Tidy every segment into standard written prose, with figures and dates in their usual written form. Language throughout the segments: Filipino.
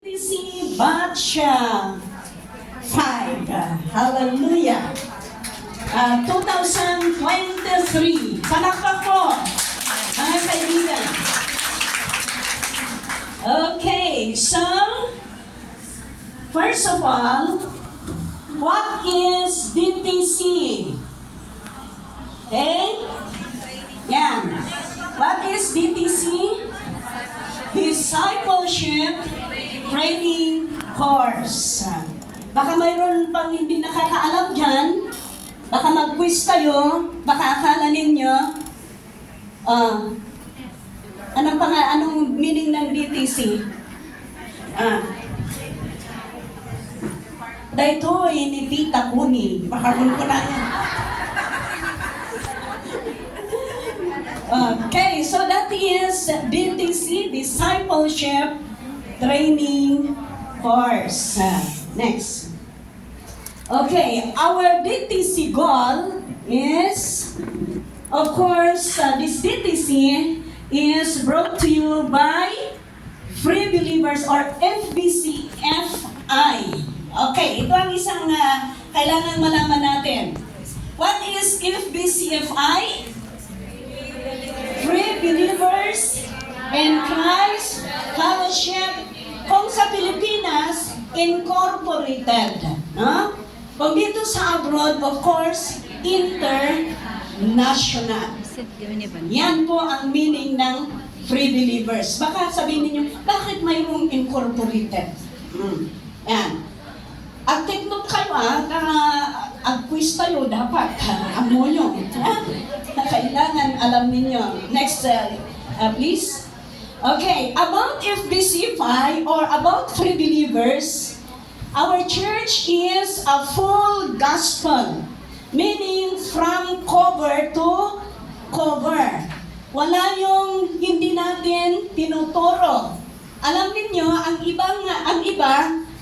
BC Batch 5. Hallelujah. 2023. Palakpak po, mga kaibigan. Okay, so, first of all, what is DTC? Okay? Yan. What is DTC? Discipleship Training Course. Baka mayroon pang hindi nakakaalam dyan. Baka mag-quiz kayo. Baka akala ninyo, anong meaning ng DTC? Dahito ni Tita Kuni. Baka ko na yan. Okay, so that is DTC, Discipleship Training Course. Next. Okay, our DTC goal is, of course, this DTC is brought to you by Free Believers or FBCFI. Okay, ito ang isang kailangan malaman natin. What is FBCFI? Free Believers in Christ Fellowship, kung sa Pilipinas, Incorporated. No? Kung dito sa abroad, of course, international. Yan po ang meaning ng Free Believers. Baka sabihin niyo, bakit mayroong incorporated? Yan. Active note kayo ag-quiz tayo dapat. Amo nyo. Kailangan alam ninyo. Next, please. Okay, about FBCFI or about Free Believers, our church is a full gospel, meaning from cover to cover. Wala yung hindi natin tinuturo. Alam niyo ang iba,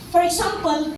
for example,